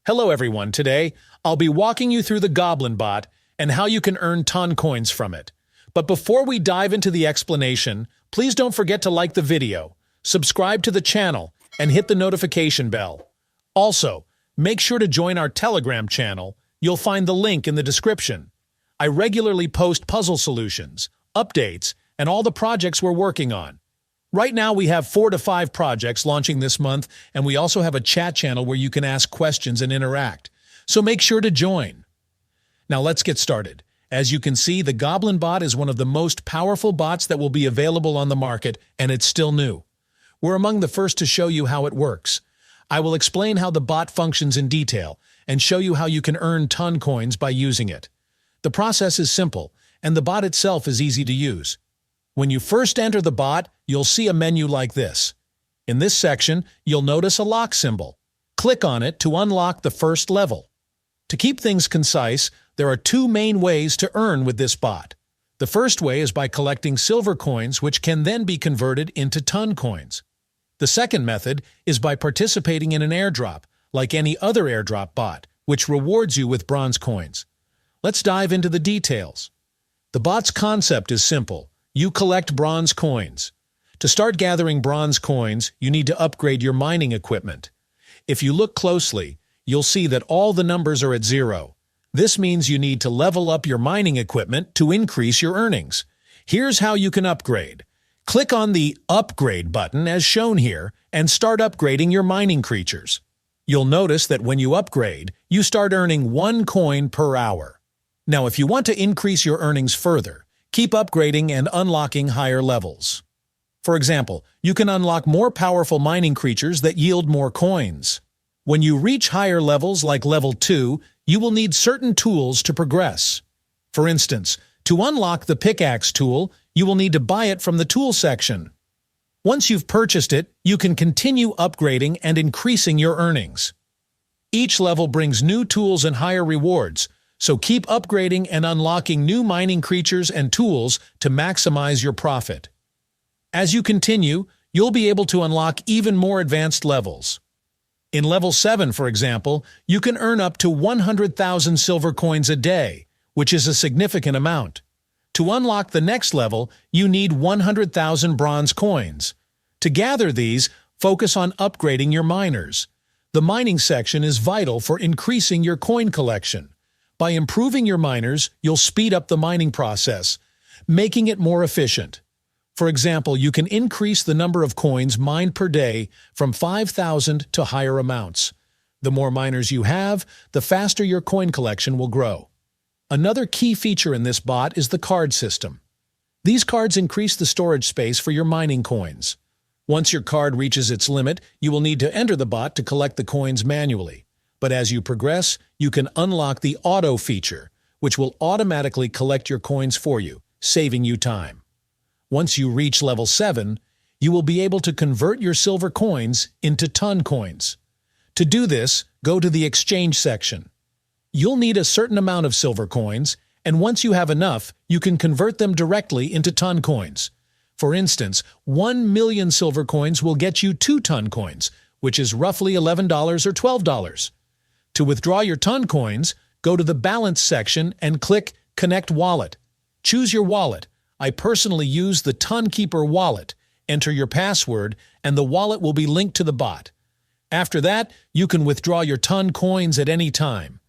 Hello everyone, today I'll be walking you through the Goblin bot and how you can earn ton coins from it. But before we dive into the explanation, please don't forget to like the video, subscribe to the channel, and hit the notification bell. Also, make sure to join our Telegram channel. You'll find the link in the description. I regularly post puzzle solutions, updates, and all the projects we're working on. Right now, we have 4 to 5 projects launching this month, and we also have a chat channel where you can ask questions and interact. So make sure to join. Now let's get started. As you can see, the Goblin bot is one of the most powerful bots that will be available on the market, and it's still new. We're among the first to show you how it works. I will explain how the bot functions in detail and show you how you can earn ton coins by using it. The process is simple, and the bot itself is easy to use. When you first enter the bot, you'll see a menu like this. In this section, you'll notice a lock symbol. Click on it to unlock the first level. To keep things concise, there are 2 main ways to earn with this bot. The first way is by collecting silver coins, which can then be converted into ton coins. The second method is by participating in an airdrop, like any other airdrop bot, which rewards you with bronze coins. Let's dive into the details. The bot's concept is simple. You collect bronze coins. To start gathering bronze coins, you need to upgrade your mining equipment. If you look closely, you'll see that all the numbers are at 0. This means you need to level up your mining equipment to increase your earnings. Here's how you can upgrade. Click on the Upgrade button as shown here and start upgrading your mining creatures. You'll notice that when you upgrade, you start earning 1 coin per hour. Now, if you want to increase your earnings further, keep upgrading and unlocking higher levels. For example, you can unlock more powerful mining creatures that yield more coins. When you reach higher levels like level 2, you will need certain tools to progress. For instance, to unlock the pickaxe tool, you will need to buy it from the tool section. Once you've purchased it, you can continue upgrading and increasing your earnings. Each level brings new tools and higher rewards, so keep upgrading and unlocking new mining creatures and tools to maximize your profit. As you continue, you'll be able to unlock even more advanced levels. In level 7, for example, you can earn up to 100,000 silver coins a day, which is a significant amount. To unlock the next level, you need 100,000 bronze coins. To gather these, focus on upgrading your miners. The mining section is vital for increasing your coin collection. By improving your miners, you'll speed up the mining process, making it more efficient. For example, you can increase the number of coins mined per day from 5,000 to higher amounts. The more miners you have, the faster your coin collection will grow. Another key feature in this bot is the card system. These cards increase the storage space for your mining coins. Once your card reaches its limit, you will need to enter the bot to collect the coins manually. But as you progress, you can unlock the Auto feature, which will automatically collect your coins for you, saving you time. Once you reach level 7, you will be able to convert your silver coins into ton coins. To do this, go to the exchange section. You'll need a certain amount of silver coins, and once you have enough, you can convert them directly into ton coins. For instance, 1 million silver coins will get you 2 ton coins, which is roughly $11 or $12. To withdraw your ton coins, go to the Balance section and click Connect Wallet. Choose your wallet. I personally use the Ton Keeper wallet. Enter your password, and the wallet will be linked to the bot. After that, you can withdraw your ton coins at any time.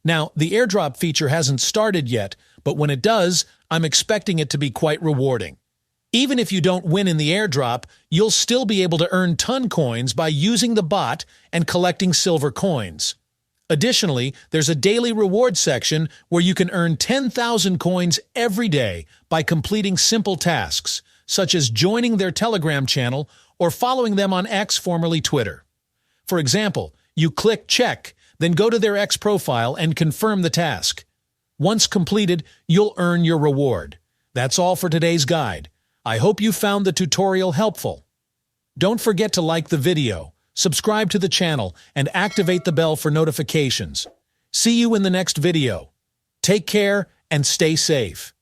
Now, the airdrop feature hasn't started yet, but when it does, I'm expecting it to be quite rewarding. Even if you don't win in the airdrop, you'll still be able to earn ton coins by using the bot and collecting silver coins. Additionally, there's a daily reward section where you can earn 10,000 coins every day by completing simple tasks, such as joining their Telegram channel or following them on X, formerly Twitter. For example, you click Check, then go to their X profile and confirm the task. Once completed, you'll earn your reward. That's all for today's guide. I hope you found the tutorial helpful. Don't forget to like the video, subscribe to the channel, and activate the bell for notifications. See you in the next video. Take care and stay safe.